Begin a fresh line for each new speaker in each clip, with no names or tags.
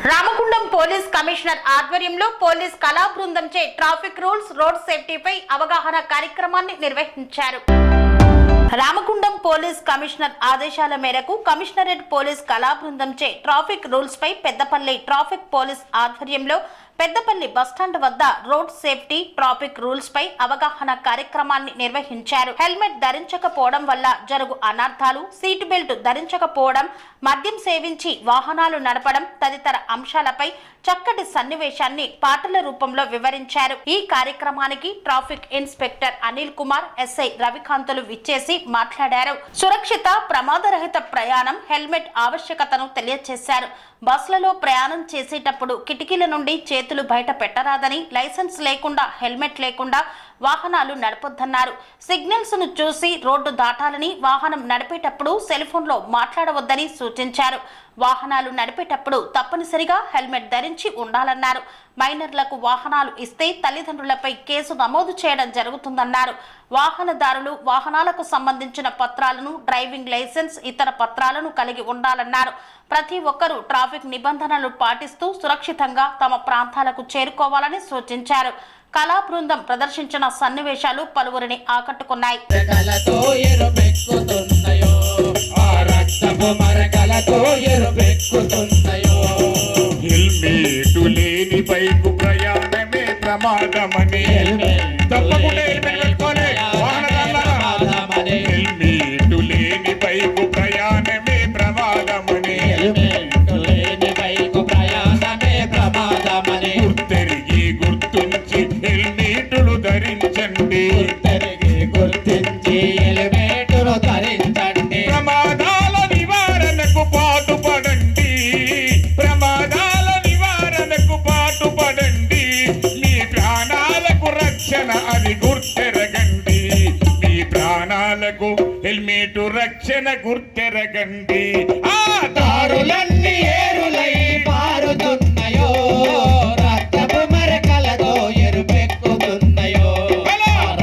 Ramagundam police commissioner ఆధ్వర్యంలో police కళా బృందంచే traffic rules, road సేఫ్టీపై అవగాహన కార్యక్రమాన్ని నిర్వహించారు. రామగుండం పోలీస్ కమిషనర్ ఆదేశాల మేరకు కమిషనరేట్ పోలీస్ కళా బృందంచే ట్రాఫిక్ రూల్స్ పై పెద్దపల్లి ట్రాఫిక్ పోలీస్ ఆధ్వర్యంలో పెద్దపల్లి బస్టాండ్ వద్ద రోడ్ సేఫ్టీ, ట్రాఫిక్ రూల్స్ పై అవగాహన కార్యక్రమాన్ని నిర్వహించారు. హెల్మెట్ ధరించకపోవడం వల్ల జరుగు అనర్థాలు, సీట్ బెల్ట్ ధరించకపోవడం, మద్యం సేవించి వాహనాలు నడపడం తదితర అంశాలపై చక్కటి సన్నివేశాన్ని పాటల రూపంలో వివరించారు. ఈ కార్యక్రమానికి traffic inspector Anil Kumar, SI రవికాంతులు విచ్చేసి మాట్లాడారు. సురక్షిత, ప్రమాదరహిత ప్రయాణం, హెల్మెట్ ఆవశ్యకతను తెలియజేశారు. బస్సులలో ప్రయాణం చేసేటప్పుడు కిటికీల నుండి చేతులు బయట పెట్టరాదని, లైసెన్స్ లేకుండా, హెల్మెట్ లేకుండా వాహనాలు నడపొద్దన్నారు. సిగ్నల్స్ ను చూసి రోడ్డు దాటాలని, వాహనం నడిపేటప్పుడు సెల్ ఫోన్ లో మాట్లాడవద్దని సూచించారు. వాహనాలు నడిపేటప్పుడు తప్పనిసరిగా హెల్మెట్ ధరించి ఉండాలన్నారు. మైనర్లకు వాహనాలు ఇస్తే తల్లిదండ్రులపై కేసు నమోదు చేయడం జరుగుతుందన్నారు. వాహనదారులు వాహనాలకు సంబంధించిన పత్రాలను, డ్రైవింగ్ లైసెన్స్, ఇతర పత్రాలను కలిగి ఉండాలన్నారు. ప్రతి ఒక్కరూ ట్రాఫిక్ నిబంధనలు పాటిస్తూ సురక్షితంగా తమ ప్రాంతాలకు చేరుకోవాలని సూచించారు. కళా బృందం ప్రదర్శించిన సన్నివేశాలు పలువురిని ఆకట్టుకున్నాయి.
బైకు ప్రయాణమే ప్రమాదమని తప్పకుండా హెల్మెట్ లేని బైకు ప్రయాణమే ప్రమాదమని గుర్తెరిగి గుర్తుంచి హెల్మెట్లు ధరించండి. ప్రమాదాల నివారణకు పాటుపడండి. ప్రమాదాల నివారణకు పాటుపడండి. మీ ప్రాణాలకు రక్షణ అది గుర్తెరగండి. మీ ప్రాణాలకు హెల్మెట్ రక్షణ గుర్తెరగండి. ఆ దారులన్నీ ఏరులై పారుతున్నాయో, రక్తపు మరకలతో ఎరుపెక్కుతున్నాయో,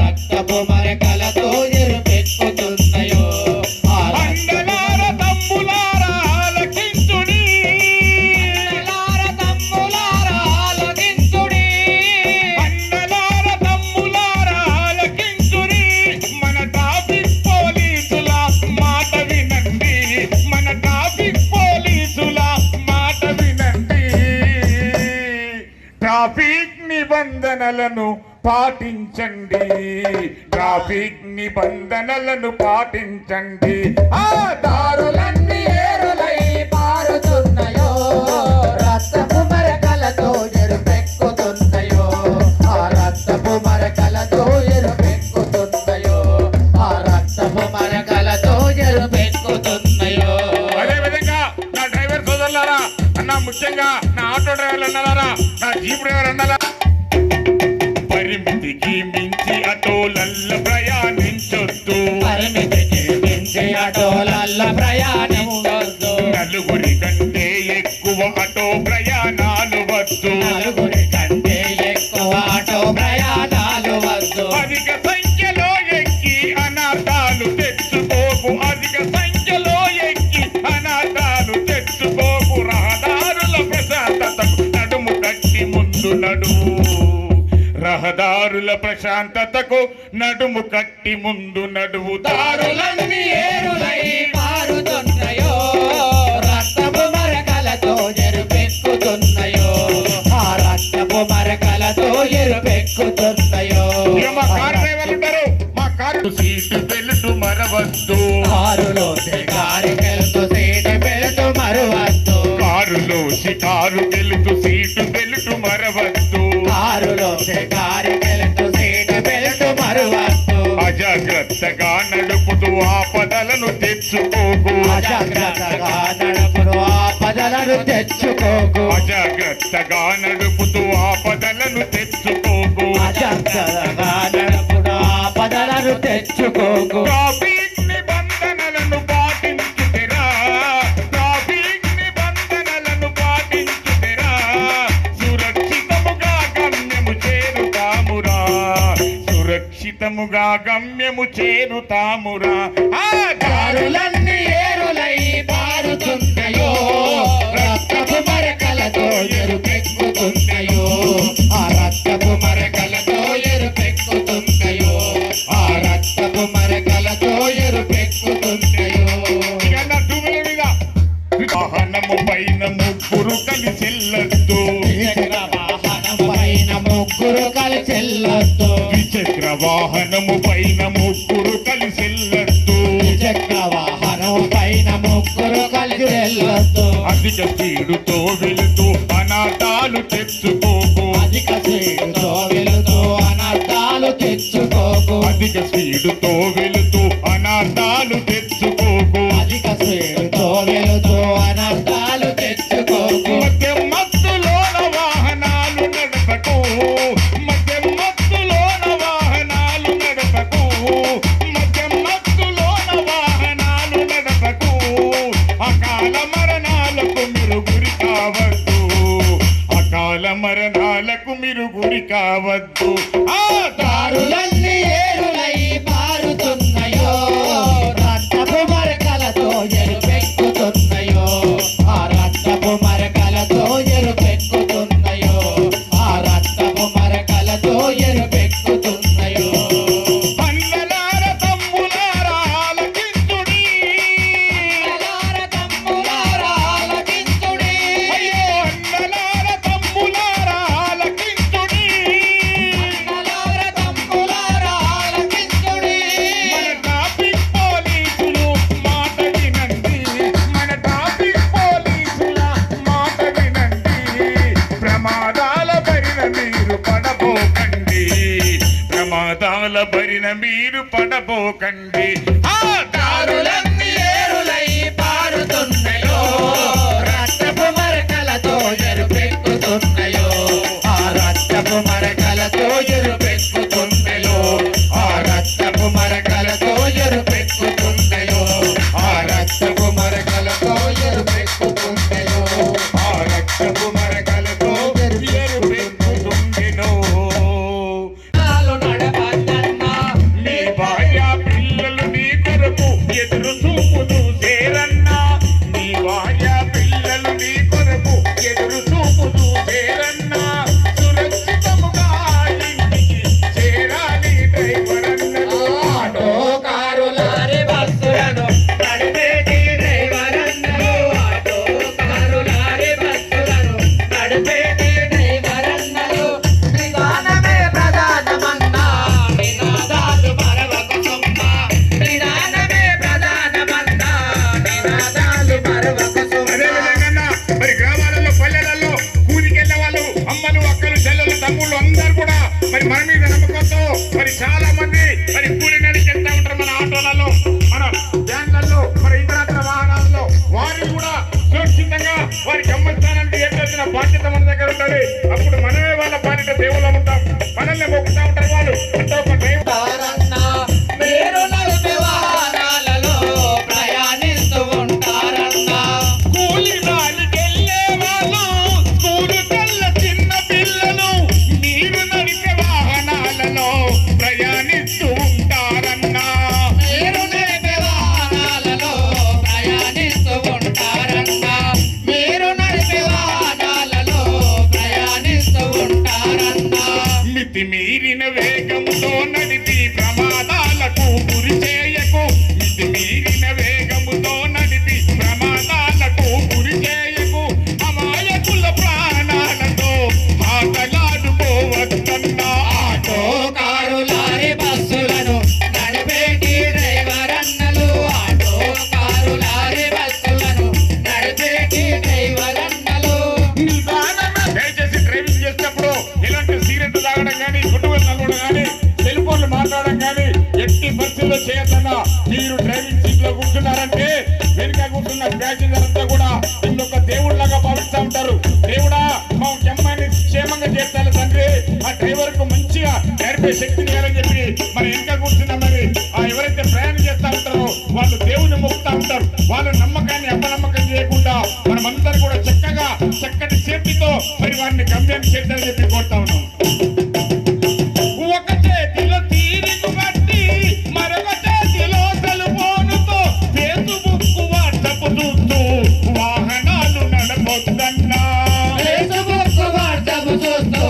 రక్తపు మరకలతో ఎరుపెక్కుతున్నాయో. అన్నలార తమ్ములారా ఆలకించుడి, అన్నలార తమ్ములారా ఆలకించుడి, అన్నలార తమ్ములారా ఆలకించుడి. మన ట్రాఫిక్ పోలీసుల మాట వినండి. మన ట్రాఫిక్ పోలీసుల మాట వినండి. ట్రాఫిక్ నిబంధనలను పాటించండి. ట్రాఫిక్ నిబంధనలను పాటించండి. ఆ దారులన్నీ ఏరులై పారుతున్నాయో, రక్తపు మరకలతో ఎరుపెక్కుతున్నాయో, ఆ రక్తపు మరకలతో ఎరుపెక్కుతున్నాయో, ఆ రక్తపు మరకలతో ఎరుపెక్కుతున్నాయో. అదేవిధంగా నా డ్రైవర్ సోదరులారా, అన్న ముఖ్యంగా నా ఆటో డ్రైవర్లు అన్నారా, నా జీప్ డ్రైవర్ అన్నారా, పరిమితికి మించి ఆటోలల్ల ప్రయాణించొద్దు. పరిమితికి మించి ఆటోలల్ల ప్రయాణించొద్దు. నలుగురి కంటే ఎక్కువ ఆటో ప్రయాణాలు వద్దు. నలుగురి కంటే ఎక్కువ ఆటో ప్రయాణాలు వద్దు. అధిక సంఖ్యలో ఎక్కి అనాథాలు తెచ్చుకోకు. అధిక సంఖ్యలో ఎక్కి అనాథాలు తెచ్చుకోకు. రహదారుల ప్రశాంతతకు నడుము కట్టి ముందు నడువు. రహదారుల ప్రశాంతతకు నడుము కట్టి ముందు నడువు. దారులన్నీ ఏరులై పారుతున్నాయో, రక్తపు మరకలతో ఎరుపెక్కుతున్నాయో, ఆ రక్తపు మరకలతో ఎరుపెక్కుతున్నాయో. మా కారు డ్రైవర్లు ఉంటారు, మా కారు సీటు బెల్ట్ మరవద్దు. కారులో కారు బెల్ట్ సీటు బెల్ట్ మరవద్దు. కారులో కారు బెల్ట్ సీటు బెల్ట్ మరవద్దు. కారులో కారు బెల్ట్ సీటు బెల్ట్ మరవద్దు. అజాగ్రత్తగా నడుపుతూ ఆపదలను తెచ్చుకోకు. అజాగ్రత్తగా నడుపుతూ ఆపదలను తెచ్చుకోకు. అజాగ్రత్తగా నడుపుతూ ఆపదలను తెచ్చుకోకు. అజాగ్రత్తగా నడుపుతూ ఆపదలను తెచ్చుకోకు. ట్రాఫిక్ నిబంధనలను పాటించుటరా. ట్రాఫిక్ నిబంధనలను పాటించుటరా. సురక్షితముగా గమ్యము చేరుతామురా. సురక్షితముగా గమ్యము చేరుతామురా. ఆ దారులన్నీ ఏరులై పారుతున్నాయో, రక్తపు మరకలతో వాహనము పైన ముగ్గురు కలిసెల్లొద్దు
ద్విచక్ర వాహనం పైన ముగ్గురు కలిసెల్లొద్దు
ద్విచక్ర వాహనము పైన ముగ్గురు కలిసెల్లొద్దు
ద్విచక్ర వాహనం పైన ముగ్గురు కలిసి వెళ్ళొద్దు
అధిక స్పీడుతో వెళుతూ అనాథాలు తెచ్చుకోకు
అధిక స్పీడుతో వెళుతూ అనర్థాలు తెచ్చుకోకు
అధిక స్పీడుతో వెళుతూ అనాథాలు తెచ్చుకోకు
అధిక స్పీడుతో వెళుతూ అనర్థాలు తెచ్చుకోకు
మద్యం మత్తులోన వాహనాలు నడపకు మద్యం మత్తులోన వాహనాలు నడపకు మద్యం మత్తులోన వాహనాలు నడపకు అకాల మరణాలకు మీరు గురి కావద్దు అకాల మరణాలకు మీరు గురి కావద్దు ఆ
దారులన్నీ ఏరులై పారుతున్నాయో రక్తపు మరకలతో ఎరుపెక్కుతున్నాయో ఆ రక్తపు మరకలతో ఎరుపెక్కుతున్నాయో ఆ రక్తపు మరకలతో ఎరుపెక్కుతున్నాయో
అన్నలార తమ్ములారా ఆలకించుడి
అన్నలార తమ్ములారా ఆలకించుడి
అయ్యో అన్నలార తమ్ములారా ఆలకించుడి
అన్నలార తమ్ములారా ఆలకించుడి
మన ట్రాఫిక్ పోలీసులు మాట వినండి మన ట్రాఫిక్ పోలీసుల మాట వినండి ప్రమాదాల బరిన మీరు పడబోకండి ప్రమాదాల బరిన మీరు పడబోకండి ఆ
దారులన్నీ ఏరులై పారుతున్నాయో రక్తపు మరకలతో ఎరుపెక్కుతున్నాయో ఆ రక్తపు మరకలతో ఎరుపెక్కుతున్నాయో ఆ రక్తపు మరకలతో ఎరుపెక్కుతున్నాయో ఆ రక్తపు మరకలతో ఎరుపెక్కుతున్నాయో
ఆ రక్తపు మరకలతో ఎరుపెక్కుతుండెను
నాలు నడవద్దన్నా
నీ భార్య పిల్లలు నీ కొరకు ఎదురు చూపుతూ చేరన్నా నీ భార్య పిల్లలు నీ కొరకు ఎదురు చూపుతూ చేరన్నా సురక్షితముగా ఇంటికి చేరాలి డ్రైవర్ అన్నది
ఆటో కారు లారీ బస్సులను నడిపేటి డ్రైవర్ అన్నలు ఆటో కారు లారీ బస్సులను నడిపేటి డ్రైవర్ అన్నలు నిదానమే ప్రధానమన్నా నినాదాలు మరవకు సుమ్మా నిదానమే ప్రధానమన్నా నినాదాలు మరవకు
అదే
సుమ్మా
విధంగా మరి గ్రామాలలో పల్లెలలో కూలికెళ్ళే వాళ్ళు అమ్మలు అక్కలు చెల్లెలు తమ్ముళ్ళు అందరూ కూడా మరి మన మీద నమ్మకంతో మరి చాలా మంది మరి కూలి నడిచి వెళ్తా ఉంటారు మన ఆటోలలో మన వ్యాన్లలో మరి ఇతరత్ర వాహనాలలో వారిని కూడా సురక్షితంగా వారి గమ్యస్థానానికి ఏర్పరిచిన బాధ్యత మన దగ్గర ఉంటుంది అప్పుడు మనమే వాళ్ళ బాధ్యత దేవుళ్ళ ఉంటాం మనల్ని మొక్కుతా ఉంటారు వాళ్ళు అంటే ఒక డ్రైవర్
ఉంటారన్నా మీరు నడిపే వాహనాలలో ప్రయాణిస్తూ ఉంటారన్నా
కూలి నాలికెళ్ళే వాళ్ళు స్కూలు కల్ల చిన్న పిల్లలు మీరు నడిపే వాహనాలలో ప్రయాణిస్తూ ఉంటారన్నా
మీరు నడిపే వాహనాలలో ప్రయాణిస్తూ ఉంటారన్నా మీరు నడిపే వాహనాలలో ప్రయాణిస్తూ ఉంటారన్నా
మితిమీరిన వేగంతో నడిపి ప్రమాదాలకు గురి చేయకు మితిమీరిన వేగముతో నడిపి ప్రమాదాలకు గురి చేయకు అమాయకుల ప్రాణాలతో ఆటలాడుకోవద్దన్నా
ఆటో కారు లారీ బస్సులను నడిపేటి డ్రైవర్ అన్నలు ఆటో కారు లారీ బస్సులను నడిపేటి డ్రైవర్ అన్నలు
దయచేసి డ్రైవింగ్ చేసేటప్పుడు ఇలాంటి సిగరెట్ తాగడం కానీ గుట్టుగా నలవడం కానీ సెల్ ఫోన్లు మాట్లాడడం కానీ ఎట్టి పరిస్థితుల్లో చేయొద్దన్నా మీరు డ్రైవింగ్ సీట్ లో కూర్చున్నారంటే వెనుక కూర్చున్న ప్యాసింజర్ అంతా కూడా ఇంకొక దేవుళ్ళగా భావిస్తూ ఉంటారు దేవుడా మా అమ్మాయిని క్షేమంగా చేర్చాలి తండ్రి ఆ డ్రైవర్ కు మంచిగా నేర్పే శక్తిని ఇవ్వాలని చెప్పి మన వెనుక కూర్చున్న మరి ఆ ఎవరైతే ప్రయాణం చేస్తా ఉంటారో వాళ్ళు దేవుని మొక్కుతా ఉంటారు వాళ్ళ నమ్మకాన్ని అపనమ్మకం చేయకుండా మనమందరం కూడా చక్కగా చక్కటి సేఫ్టీతో మరి వారిని గమ్యాన్ని చేద్దామని చెప్పి కోరుతా ఉన్నాం ఒక చేతిలో తీరికు బట్టి మరొక చేతిలో సెల్ఫోనుతో ఫేస్బుక్ వాట్సాప్ చూస్తూ వాహనాలు నడపొద్దన్నా
ఫేస్బుక్ వాట్సాప్ చూస్తూ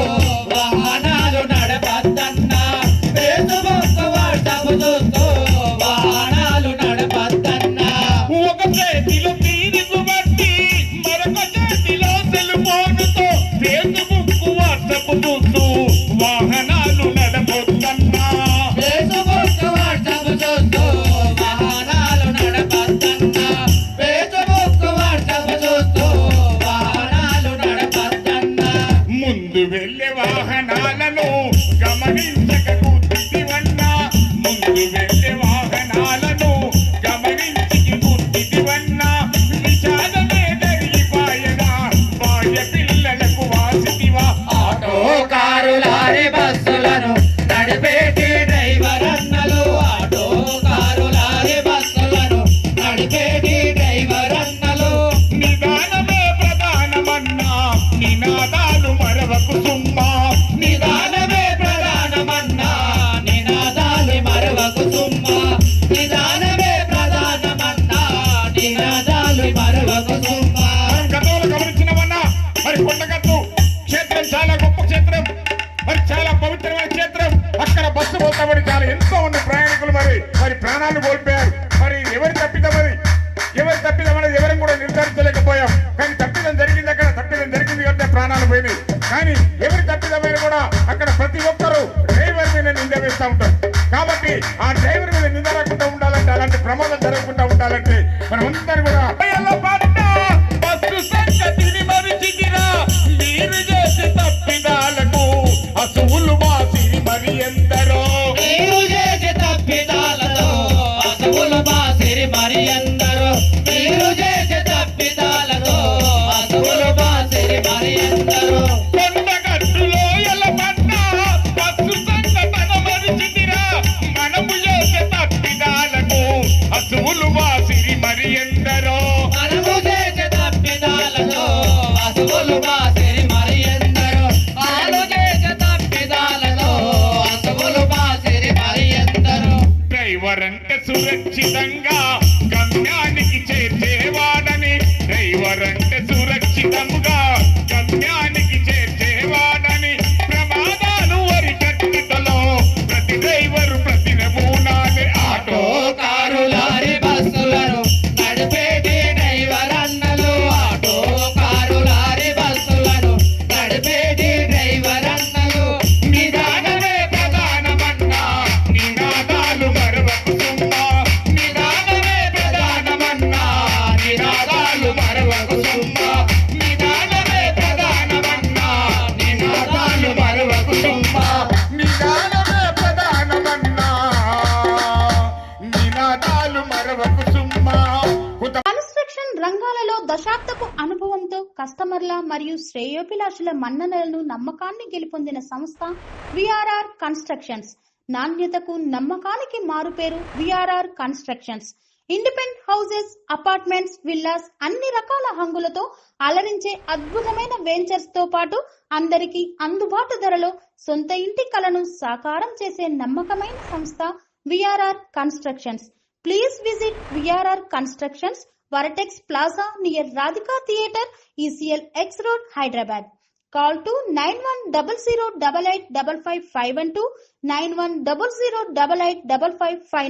వాహనాలు నడపద్దన్నా ఫేస్బుక్ వాట్సాప్ చూస్తూ వాహనాలు నడపద్దన్నా
ఒక చేతిలో తీరికు బట్టి ముందు వెళ్ళే వాహనాలను గమనించక గుర్తివన్నా ముందు వెళ్ళే వాహనాలను గమనించి గుర్తివన్నా విషాదమే జరిగిపోయనా భార్య పిల్లలకు వాసితివా
ఆటో కారు లారీ బస్సులను నడిపేటి డ్రైవర్ అన్నలు ఆటో కారు లారీ బస్సులను నడిపేటి డ్రైవర్ అన్నలు
నిదానమే ప్రధానమన్నా నినాదాలు మరవకు సుమ్మా
నిదానమే ప్రధానమన్నా నినాదాలు మరవకు సుమ్మా నిదానమే ప్రధానమన్నా నినాదాలు మరవకు సుమ్మా
మనం గతంలో గమనించినవన్నా మరి కొండగట్టు క్షేత్రం చాలా గొప్ప క్షేత్రం మరి చాలా పవిత్రమైన క్షేత్రం అక్కడ బస్సు పోతామని చాలా ఎంతో మంది ప్రయాణికులు మరి ప్రాణాలు కోల్పోయారు మరి ఎవరి తప్పిదమని ఎవరిని కూడా నిర్ధారించలేకపోయాం కానీ తప్పిదం జరిగింది అక్కడ తప్పిదం జరిగింది అంటే ప్రాణాలు పోయినాయి కానీ ఎవరి తప్పిదమైన కూడా అక్కడ ప్రతి ఒక్కరూ డ్రైవర్ మీద నింద వేస్తూ ఉంటారు కాబట్టి ఆ డ్రైవర్ మీద నింద రాకుండా ఉండాలంటే అలాంటి ప్రమాదం జరగకుండా ఉండాలంటే మనమందరూ కూడా బస్సు సంగతిని మరిచిదిరా మీరు చేసే తప్పిదాలకు అసువులు మాసిరి మరి ఎందరో
మీరు చేసే తప్పిదాలతో అసువులు బాసిరి మరి ఎందరో మీరు చేసే తప్పిదాలతో అసువులు బాసిరి మరి ఎందరో
కొండగట్టులో ఎలమన్నా బస్సు సంగతన మరిచిదిరా మనము చేసే తప్పిదాలకు అసువులు మాసిరి మరి ఎందరో
మనము చేసే తప్పిదాలతో అసువులు బాసిరి మరి ఎందరో ఆలు చేసే తప్పిదాలతో అసువులు బాసిరి మరి ఎందరో
డ్రైవర్ అంటే సురక్షితంగా గమ్యానికి చేర్చేవాడని డ్రైవర్ అంటే సురక్షితంగా గమ్యానికి చేర్చేవాడని ప్రమాదాలు అరికట్టుటలో ప్రతి డ్రైవరు ప్రతి నమూనాలే ఆటో
కారు లారీ బస్సులను నడిపేటి డ్రైవర్ అన్నలు ఆటో కారు లారీ బస్సులను నడిపేటి డ్రైవర్ అన్నలు
నిదానమే ప్రధానమన్నా నినాదాలు మరవకు సుమ్మా
నిదానమే ప్రధానమన్నా నినాదాలు మరవకు సుమ్మా
నిదానమే ప్రధానమన్నా నినాదాలు మరవకు సుమ్మా నిదానమే ప్రధానమన్నా నినాదాలు మరవకు సుమ్మా
కన్స్ట్రక్షన్ రంగాలలో దశాబ్దపు అనుభవంతో కస్టమర్ల మరియు శ్రేయోభిలాషుల మన్ననలను నమ్మకాన్ని గెలుపొందిన సంస్థ విఆర్ఆర్ కన్స్ట్రక్షన్స్. నాణ్యతకు నమ్మకానికి మారుపేరు VRR constructions. Independent houses, apartments, villas అన్ని రకాల హంగులతో అలరించే అద్భుతమైన వెంచర్స్ తో పాటు అందరికీ అందుబాటు ధరలో సొంత ఇంటి కలను సాకారం చేసే నమ్మకమైన సంస్థ VRR constructions. Please visit VRR Constructions, Varatex Plaza near Radhika Theatre, ECL X Road, Hyderabad. Call to 9100885552, 9100885559.